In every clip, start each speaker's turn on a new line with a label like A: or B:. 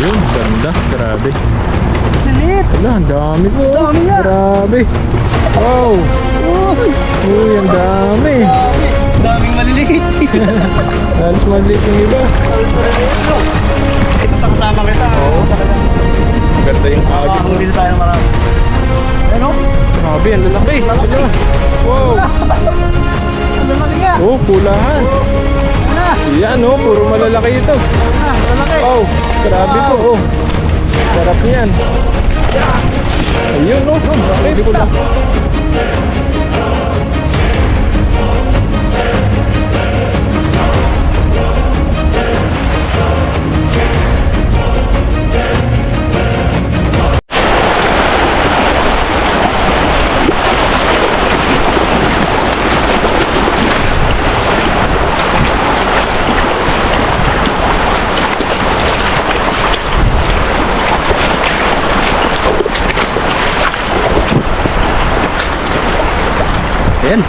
A: Ayun, ganda. Grabe.
B: Lilit.
A: Wala, ang dami po.
B: Dami nga.
A: Grabe. Wow. Uy, ang dami.
B: Daming maliliit.
A: Halos maliit yung iba.
B: Ito sa kasama kita.
A: Oo. Ganda yung agit.
B: Makakahuli na tayo ng marami. Ano?
A: Grabe, ang lalaki. Ayun. Wow.
B: Ang lalaki nga.
A: Oh, pulahan.
B: Ano?
A: Yan oh, puro malalaki ito.
B: Ang lalaki.
A: Wow, grabe po oh. Sarap niyan. Ayun oh, hindi ko lang.
B: Ayan.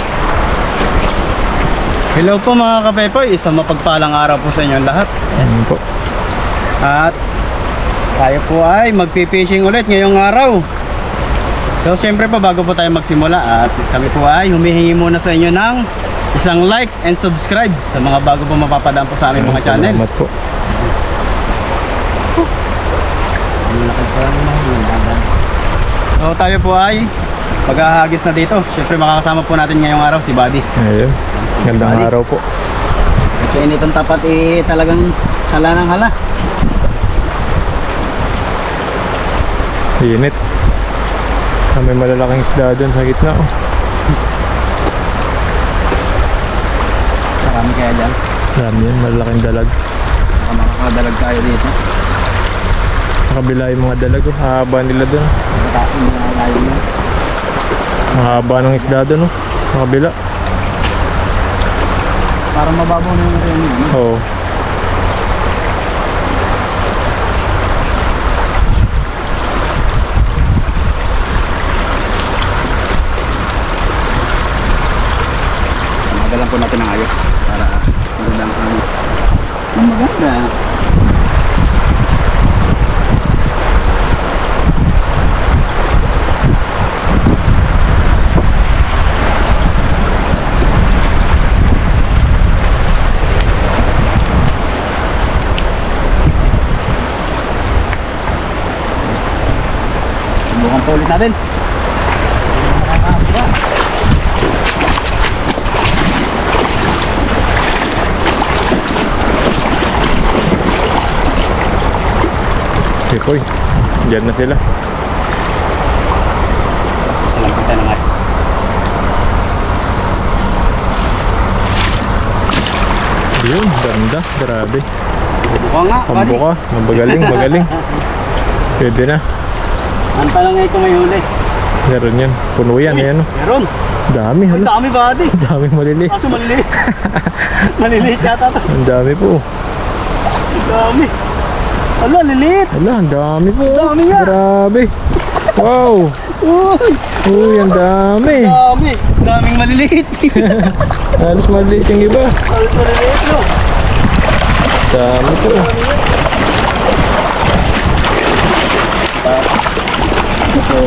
B: Hello po mga kapepoy, isang mapagpalang araw po sa inyo lahat.
A: Ayun po.
B: At tayo po ay magpipishing ulit ngayong araw. So siyempre po bago po tayo magsimula at kami po ay humihingi muna sa inyo ng isang like and subscribe sa mga bago po mapapadaan po sa aming mga channel.
A: Salamat po.
B: So tayo po ay maghahagis na dito. Siyempre makakasama po natin ngayong araw si Buddy.
A: Ayun. Gandang
B: Bali.
A: araw po.
B: Kasi initong tapat talagang hala ng hala.
A: Init. May malalaking isda dun sa gitna oh.
B: Marami kaya dyan.
A: Dami yan, malalaking dalag.
B: Baka makakadalag tayo dito.
A: Sa kabila yung mga dalag oh. Haba nila dun.
B: Matapin na layo na.
A: Mahaba ng isda dun oh. Sa kabila.
B: Parang mababaw na yung rin yun.
A: Oo.
B: Magalan po natin ang ayos para maganda ang ayos. Ang maganda. Subukan po ulit natin.
A: Sikoy. Diyan na sila.
B: Salamat tayo ng ayos.
A: Yun, ganda. Grabe.
B: Buka nga, buddy.
A: Pambuka. Magaling, magaling. Pwede na.
B: Ang tanong ay kung may huli.
A: Meron yan. Puno yan. Ayan oh.
B: Meron.
A: Dami.
B: Ang
A: Hala.
B: dami, buddy.
A: Dami maliliit.
B: Kaso maliliit. Maliliit yata to.
A: Ang dami po.
B: Ang dami. Ala, liliit.
A: Hala, ang dami po.
B: Dami nga.
A: Grabe. Wow.
B: Uy,
A: Uy, ang dami.
B: dami. Daming maliliit.
A: Halos maliit yung iba.
B: Halos maliliit, no?
A: Dami po.
B: Ito.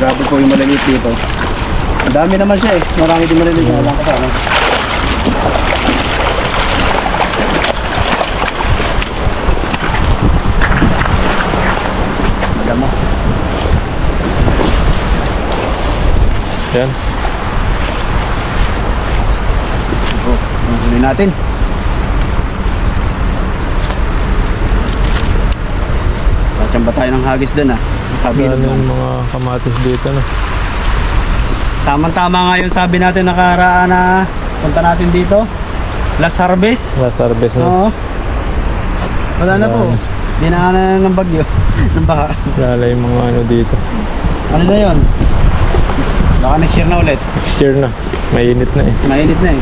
B: Grabe po yung maliliit dito. Ang dami naman siya eh. Marami din maliliit. Alam ko pa, no? Madamo.
A: Yan.
B: Ito. Ang huli natin. Pachamba tayo ng hagis dun ah. Kabilog
A: Ano
B: mo.
A: yung mga kamatis dito na.
B: Tamang-tama nga yung sabi natin nakaraan na punta natin dito. Last harvest.
A: Last harvest na.
B: Oo. Wala na po. Dinaanan na ng bagyo. ng baka.
A: Lala yung mga ano dito.
B: Ano na yun? Baka next year na ulit.
A: Next year na. Mainit na eh.
B: Mainit na eh.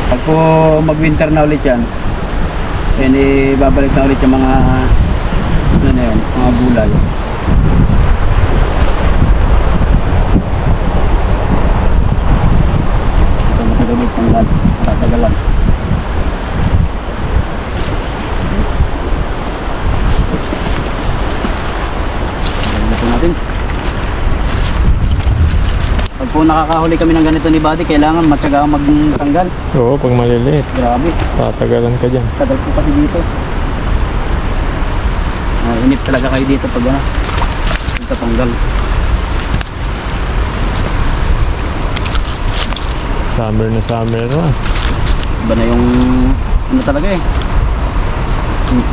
B: Pag po mag-winter na ulit yan, babalik na ulit yung mga ano na yun, mga gulay. Ito matagamit pang tatagalan. po nakakahuli kami ng ganito ni Buddy, kailangan matyaga magtanggal.
A: Oo, pag maliliit.
B: Grabe.
A: Tatagalan ka dyan.
B: Tagal po kasi dito. Inip talaga kayo dito pag ano, tatanggal.
A: Summer na summer na.
B: Iba na yung ano talaga eh.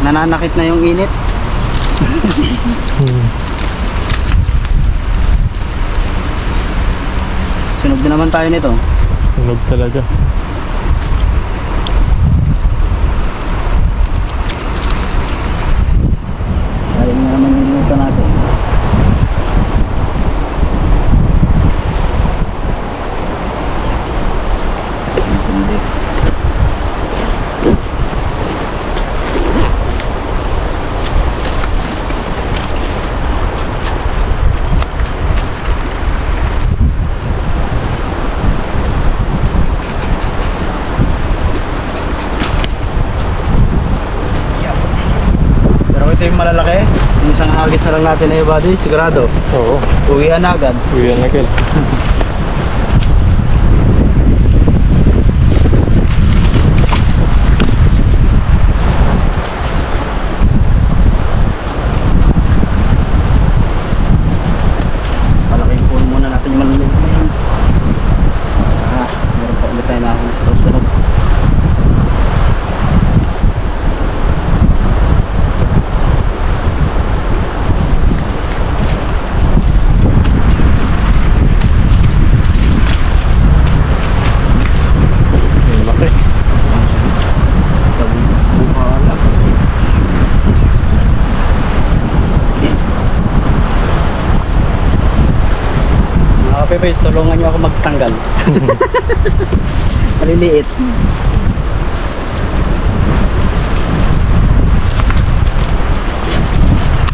B: Nananakit na yung init. Sunog din naman tayo nito.
A: Tunog talaga.
B: Ayun na naman yung luto natin. Hindi. Pero ito yung malalaki. Yung isang hagis na lang natin na yung Buddy, sigurado.
A: Oo.
B: Uwian na agad.
A: Uyan na agad.
B: Palaking puno muna natin yung maliliit na yun. Meron pa ulit tayo na akong sunod.
A: Ang laki.
B: Buhala. Mga kapepe, tulungan nyo ako magtanggal. Maliliit.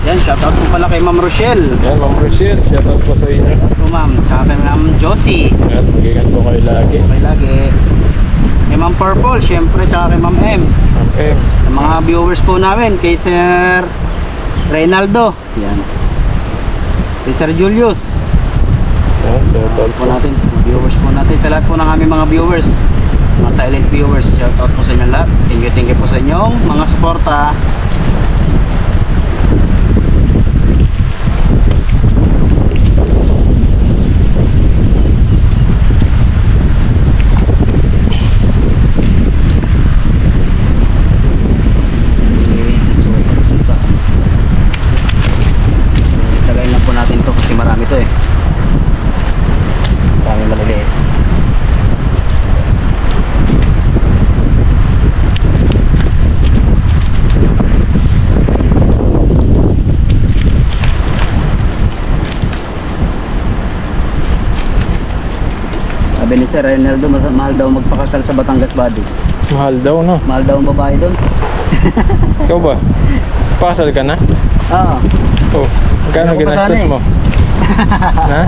B: Yan, shoutout po pala kay Ma'am Rochelle.
A: Yan, Ma'am Rochelle. Shoutout po sa inyo.
B: Shoutout po ma'am. Tsaka kay Ma'am Josie.
A: At magigan po kayo lagi.
B: Okay lagi. Kay Ma'am Purple, syempre, tsaka kay Ma'am M.
A: Okay.
B: Ang mga viewers po namin, kay Sir Reynaldo. Yan. Kay Sir Julius.
A: Yan, shoutout
B: Po
A: po.
B: natin, viewers po natin. Sa lahat po ng aming mga viewers, mga silent viewers, shoutout po sa inyo lahat. Thank you po sa inyong mga suporta. Tagayin lang po natin to kasi marami to eh. Marami maliliit. Sabi ni Sir Reynaldo, mahal daw magpakasal sa Batangas Buddy.
A: Mahal daw, no?
B: Mahal daw ang babae doon.
A: Ikaw ba? Pakasal ka na?
B: Oo.
A: Oh. Magkano
B: Ayoko pa
A: ginastos
B: sana eh.
A: mo? Ha?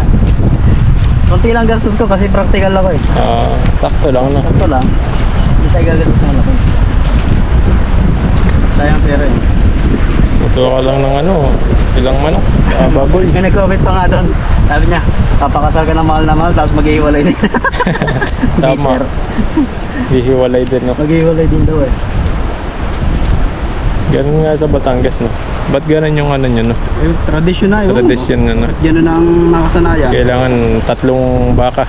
B: Kunti lang gastos ko kasi practical ako eh.
A: Sakto lang, no?
B: Sakto lang. Hindi tayo gagastos ng laki. Sayang pera eh.
A: Ito ka lang ng ano, ilang manok. Baboy.
B: Yung nag-comment pa nga doon. Sabi niya, papakasal ka na mahal tapos mag-iiwalay din.
A: Tama.
B: Bitter.
A: Hihiwalay din, no?
B: Mag-iiwalay din daw eh.
A: Ganun nga sa Batangas, no? Ba't ganun yung ano nyo, no?
B: Eh, tradisyon na yun.
A: Tradisyon na, no?
B: At yan na ang nakasanayan.
A: Kailangan 3 baka.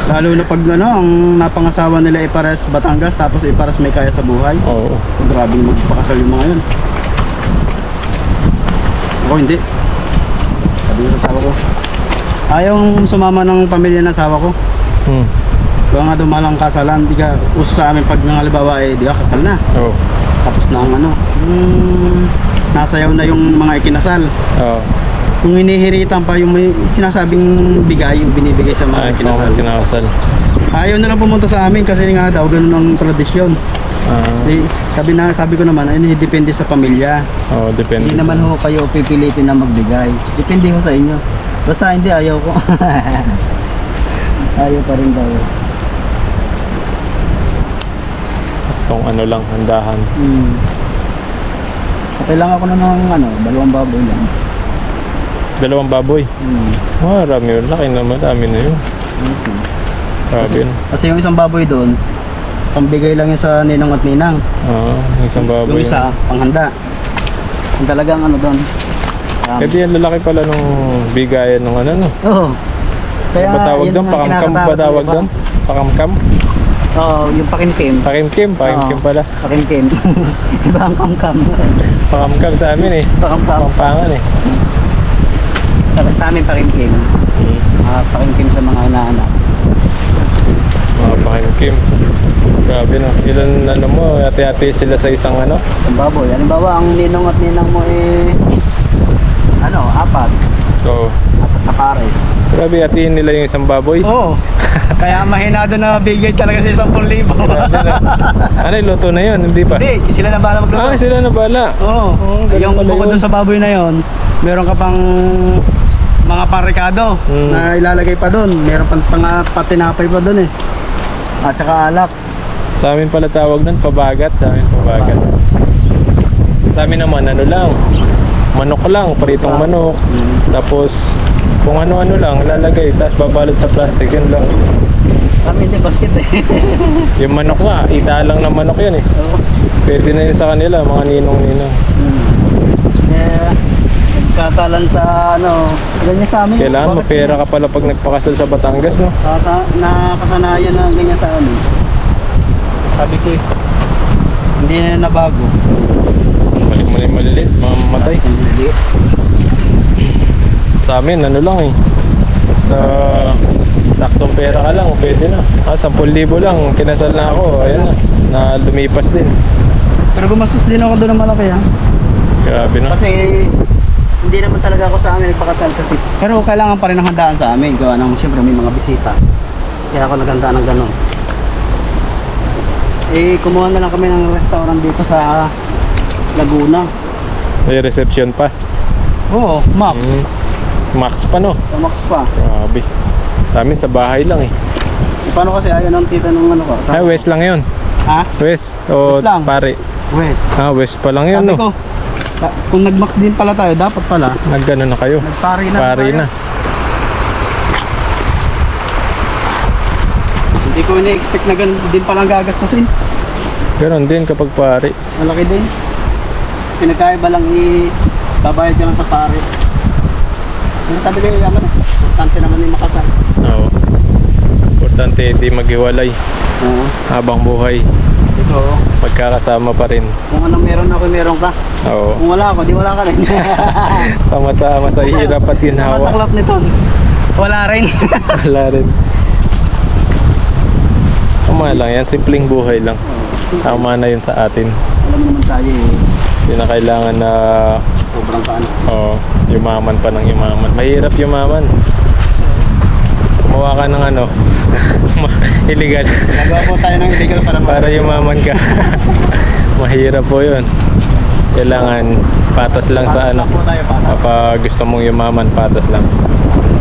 B: Lalo na pag ano, ang napangasawa nila ipares Batangas tapos ipares may kaya sa buhay.
A: Oo.
B: Grabe magpakasal yung mga yun. Ako hindi. Sabi ko sa asawa ko, ayaw sumama ng pamilya ng asawa ko. Kaya nga dumalang kasalan, di ka uso sa amin pag ng halimbawa eh, di ka kasal na.
A: Oo.
B: Tapos na ang ano, nasayaw na yung mga ikinasal.
A: Oo.
B: Kung hinihiritan pa yung may sinasabing bigay, yung binibigay sa mga ikinasal.
A: Kinakasal.
B: Ayaw na lang pumunta sa amin kasi nga daw ganun ang tradisyon. Sabi ko naman, ay depende sa pamilya.
A: Oo, depende.
B: Hindi naman ho kayo pipilitin na magbigay. Depende ho sa inyo. Basta hindi, ayaw ko. Ayaw pa rin daw.
A: Itong ano lang, handahan.
B: Okay lang ako na ng ano, 2 baboy lang.
A: 2 baboy. Marami yun. Laki naman, dami na yun.
B: Ayos na.
A: Grabe yun.
B: Kasi yung isang baboy doon, pambigay lang yun sa ninong at ninang.
A: Oo, isang baboy.
B: Yung isa, panghanda. Yung talagang ano doon.
A: Eh di yan lalaki pala nung bigayan nung ano no.
B: Oo.
A: Ano ba tawag
B: yun
A: doon?
B: ang
A: Pakamkam ba
B: kinakatakot,
A: tawag
B: diba?
A: doon? Pakamkam?
B: Oo, yung pakimkim.
A: Pakimkim pala.
B: Pakimkim. Iba ang kamkam.
A: Pakamkam sa amin eh.
B: Pakamkam.
A: Pampangan eh.
B: Sa amin pakimkim. Pakimkim sa mga inaanak.
A: Mga pakimkim. Grabe no. Ilan ano mo, ate-ate sila sa isang ano?
B: Ang baboy. Halimbawa, ang ninong at ninang mo apat.
A: So,
B: Apat na pares.
A: grabe atiin nila yung isang baboy.
B: Oo. Kaya mahinado na bigay talaga sa 10,000.
A: Grabe na. Ano, luto na yun? Hindi pa?
B: Hindi, sila na bahala magluto.
A: Ah, sila na bala.
B: Oo.
A: ganun
B: Yung
A: pala
B: bukod
A: yun.
B: dun sa baboy na yon, meron ka pang mga parikado na ilalagay pa doon. Meron pang patinapay pa doon eh. At saka alak.
A: Sa amin pala tawag nun, pabagat. Sa amin pabagat. Sa amin naman, ano lang, manok lang, pritong manok. Tapos, kung ano-ano lang, lalagay, tapos babalot sa plastic, yun lang.
B: Kami hindi basket eh.
A: Yung manok nga, ita lang ng manok yun eh.
B: Oo.
A: Pwede na yun sa kanila, mga ninong-ninong.
B: Kasalan sa ganyan sa amin.
A: Kailangan mapera ka pala pag nagpakasal sa Batangas, no?
B: Nakasanayan na ganyan sa amin. Sabi ko hindi na nabago.
A: Balik mo na yung maliliit, mamamatay.
B: Hindi.
A: Sa amin, ano lang eh. Sa saktong pera ka lang, pwede na. 10,000 lang, kinasal na ako, ayan na lumipas din.
B: Pero gumastos din ako doon ng malaki ha.
A: Grabe na.
B: Kasi hindi naman talaga ako sa amin nagpakasal kasi. Pero kailangan pa rin ng handaan sa amin. Gawa ng siyempre may mga bisita. Kaya ako naghandaan ng gano'n. Kumuha na lang kami ng restaurant dito sa Laguna.
A: May reception pa.
B: Oo, Max.
A: Max pa no?
B: Sa Max pa.
A: Grabe. Sa amin sa bahay lang eh.
B: Paano kasi ayaw ng tita ng ano ko?
A: Ay, west lang yun.
B: Ha?
A: West o
B: West lang.
A: pare?
B: West.
A: West pa lang yun
B: Sabi
A: no?
B: ko, kung nag-Max din pala tayo, dapat pala.
A: Nagano na kayo?
B: Nagpari na.
A: Pare
B: tayo.
A: na.
B: Hindi ko ini-expect na ganun din palang gagastusin.
A: Ganon din kapag pare.
B: Malaki din. Pinagkaiba lang babayad ka lang sa pare. Yung sabi ko yaman, importante naman yung makasal.
A: Oo. Importante hindi maghiwalay
B: Oo.
A: habang buhay.
B: Ito,
A: Magkakasama pa rin.
B: kung anong meron ako, meron ka.
A: Oo.
B: Kung wala ako, di wala ka rin.
A: Sama-sama sa hirap at ginhawa.
B: Masaklap nito. Wala rin.
A: Wala rin. Tama lang yan. Simpleng buhay lang. Tama na yun sa atin.
B: Alam mo naman tayo
A: Hindi na kailangan na
B: sobrang paano.
A: yumaman pa ng yumaman. Mahirap yumaman. Gumawa ka ng illegal.
B: Nagawa po tayo ng illegal
A: Para yumaman ka. Mahirap po yun. Kailangan patas lang sa
B: Patas po tayo, patas.
A: Kapag gusto mong yumaman, patas lang.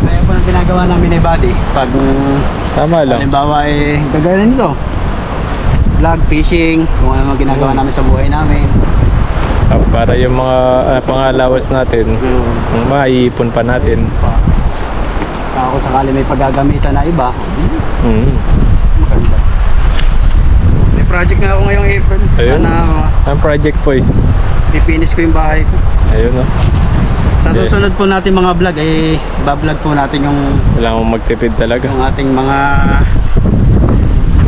B: Kaya po ang ginagawa namin ni Buddy. Pag
A: Tama lang.
B: halimbawa gagawin nito. Vlog, fishing, kung ano mga ginagawa namin sa buhay namin.
A: Para yung mga pangalawas natin, maiipon pa natin.
B: Ako sakali may paggagamitan na iba, maganda. May project nga ako ngayong April.
A: Ayun.
B: Sana
A: Ang project po eh.
B: pipinish ko yung bahay ko.
A: Ayun
B: Sa
A: Okay.
B: susunod po natin mga vlog, bablog po natin yung
A: Kailangan mong magtipid talaga.
B: ating mga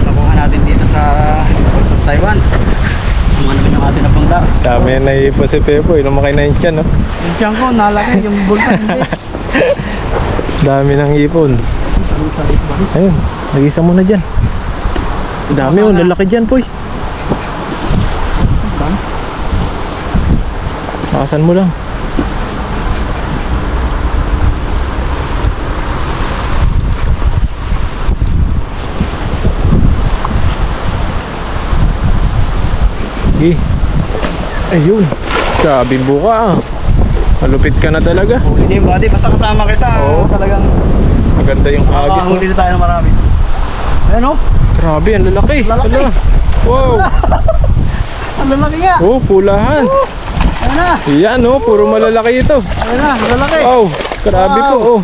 B: nakuha natin dito sa Taiwan. Kung ano yung ating napangda.
A: Dami na naiipon si Pepo. Lumaki na yung tiyan, no?
B: Yung tiyan ko, nalaki. Yung bulsa, hindi.
A: Dami ng ipon. Ayun, nag-isa muna dyan. Dami oh, lalaki dyan, Poy. Pakasan mo lang. Sige. Ayun. Sabi buka ah. Malupit ka na talaga.
B: Huli na yung Buddy, basta kasama kita.
A: Oo.
B: Talagang
A: Maganda yung agis.
B: huli na tayo ng marami. Ayan o.
A: Grabe, ang lalaki.
B: Lalaki.
A: Hala. Wow.
B: Ang lalaki nga.
A: Oh, pulahan.
B: Ayan na.
A: Yan oh, puro malalaki ito.
B: Ayan na, ang lalaki.
A: Wow, grabe
B: Wow.
A: po oh.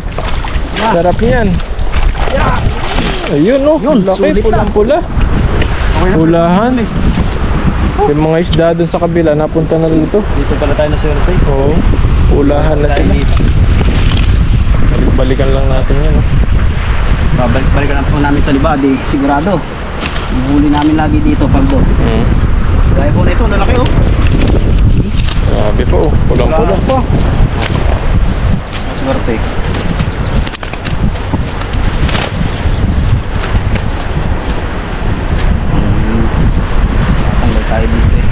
A: Sarap niyan.
B: Yeah.
A: Ayun oh,
B: Yun,
A: laki,
B: sulit na.
A: pulang-pula.
B: Okay na.
A: Pulahan. Yung mga isda dun sa kabila, napunta na dito.
B: Dito pala tayo na swerte.
A: Oo, pulahan na
B: Tayo
A: sila.
B: dito.
A: Balikan lang natin yan. Oh.
B: Balikan na po namin ito ni Buddy. Sigurado. Huli namin lagi dito pag do. Gaya po na ito, lalaki oh.
A: Grabe po, oh. Pulang-pula.
B: po. Swerte. Tatanggal tayo dito eh.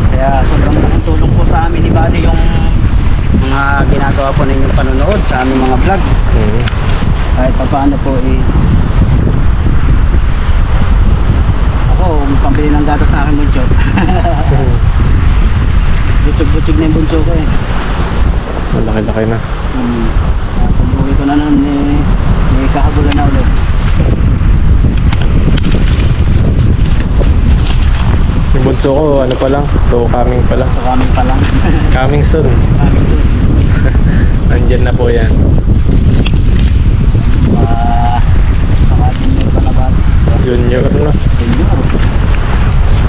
B: Kaya sobrang laking tulong po sa amin ni Buddy yung mga ginagawa po ninyong panonood sa aming mga vlog. Kahit pa paano po eh. Ako, pambili ng gatas na aking bunso. Butsog-butsog na yung bunso ko eh.
A: Malaki-laki na.
B: Pag-uwi ko na nun eh, may kahabulan na ulit.
A: Yung bunso ko, ano pa lang, to coming pa lang.
B: So kami pa lang.
A: Coming soon.
B: Kami soon.
A: Nandyan na po yan.
B: Saka junior ka na ba?
A: Junior na.
B: Junior?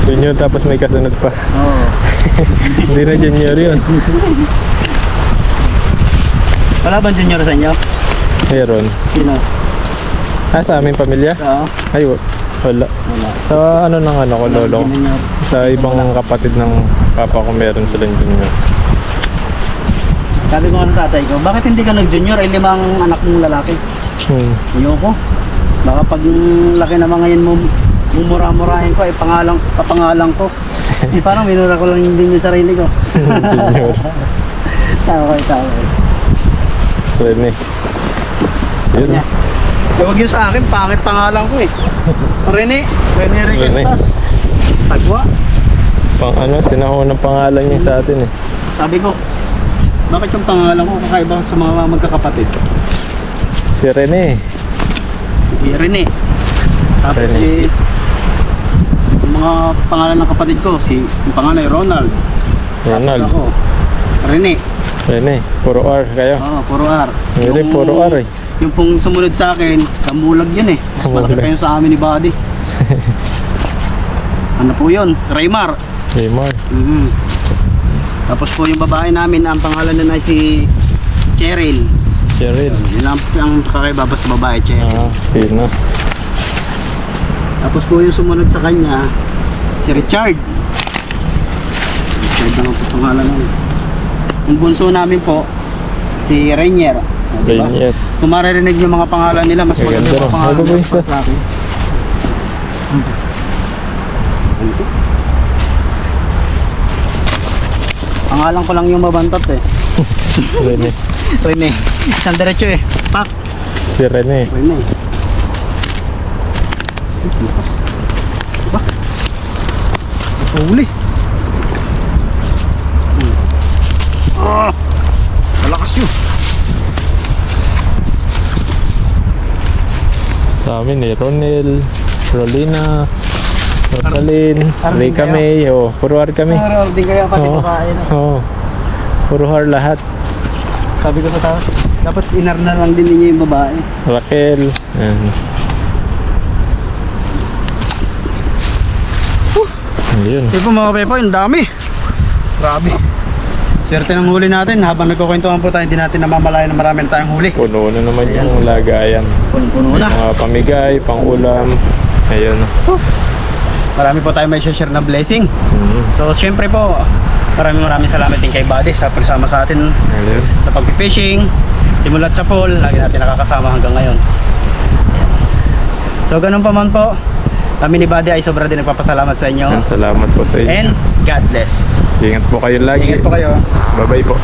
A: Junior tapos may kasunod pa.
B: Oo.
A: Hindi na junior yun.
B: Wala bang junior sa inyo?
A: Meron.
B: Sino?
A: Sa aming pamilya?
B: Oo.
A: Ay, wala.
B: Wala.
A: Sa ano ng ano ko, lolo.
B: Junior.
A: Sa ibang kapatid ng papa ko meron silang junior.
B: Sabi ko nga ng tatay ko, bakit hindi ka nag-junior? Ay 5 anak mong lalaki. Ayoko. Baka pag laki naman ngayon mo, mumura-murahin ko, ay kapangalan ko. Eh, parang minura ko lang din yung sarili ko.
A: Junior.
B: Tawa kayo.
A: Rene. Yun.
B: Yeah. Huwag yun sa akin, pangit pangalan ko eh. Rene Requestas. Sagwa.
A: Pang ano, sinahon ng pangalan niya sa atin eh.
B: Sabi ko, bakit yung pangalan ko kakaiba sa mga magkakapatid?
A: Si Rene.
B: Si Rene. Tapos
A: Rene.
B: yung mga pangalan ng kapatid ko, yung pangalan ay Ronald.
A: Ronald.
B: Ako, Rene.
A: Rene. Puro R kayo.
B: Oo, puro R.
A: Hindi, puro R eh.
B: Yung pong sumunod sa akin, kamulag yun eh. Mas malaki
A: Kamulag.
B: pa yun sa amin ni Buddy. Ano po yun? Raymar.
A: Raymar.
B: Tapos po yung babae namin, ang pangalan nun ay si Cheryl.
A: Cheryl.
B: Yun lang ang kakaiba sa babae, Cheryl.
A: Sino?
B: Tapos po yung sumunod sa kanya, si Richard. Richard naman po pangalan nun. Yung bunso namin po, si Rainier. Diba?
A: Rainier.
B: Kung maririnig yung mga pangalan nila, mas maganda
A: Ganda
B: yung
A: rin.
B: pangalan
A: Ano ba
B: nila
A: isa?
B: sa akin. Pangalan ko lang yung mabantot eh.
A: Rene.
B: Rene. Isang diretso eh. Pak.
A: Si Rene.
B: Rene. Diba? Huli. Malakas yun.
A: Sa amin eh, Ronel, Rolina, Rosalyn,
B: Arvin
A: Rika
B: kayo?
A: May, puro R kami.
B: Din kayo pati
A: Oo.
B: babae.
A: Oo. Puro R lahat.
B: Sabi ko sa tao, dapat inar na lang din ninyo yung babae.
A: Raquel. Yan. Ayun.
B: Ito po mga pepo, yung dami. Grabe. Swerte ng huli natin. Habang nagkukwentuhan po tayo, hindi natin namamalayan na marami na tayong huli.
A: Puno na naman yung lagayan.
B: Puno-puno na.
A: Mga pamigay, pang-ulam. Ayun.
B: Marami po tayo may share na blessing.
A: Mm.
B: So syempre po, maraming salamat din kay Buddy sa pagsama sa atin
A: Ayun.
B: sa pag-fishing. Simulat sa pool, lagi natin nakakasama hanggang ngayon. So ganun pa man po, kami ni Buddy ay sobra din nagpapasalamat sa inyo.
A: Yan, salamat po sa inyo.
B: And God bless.
A: Ingat po kayo lagi.
B: Ingat po kayo.
A: Bye-bye po.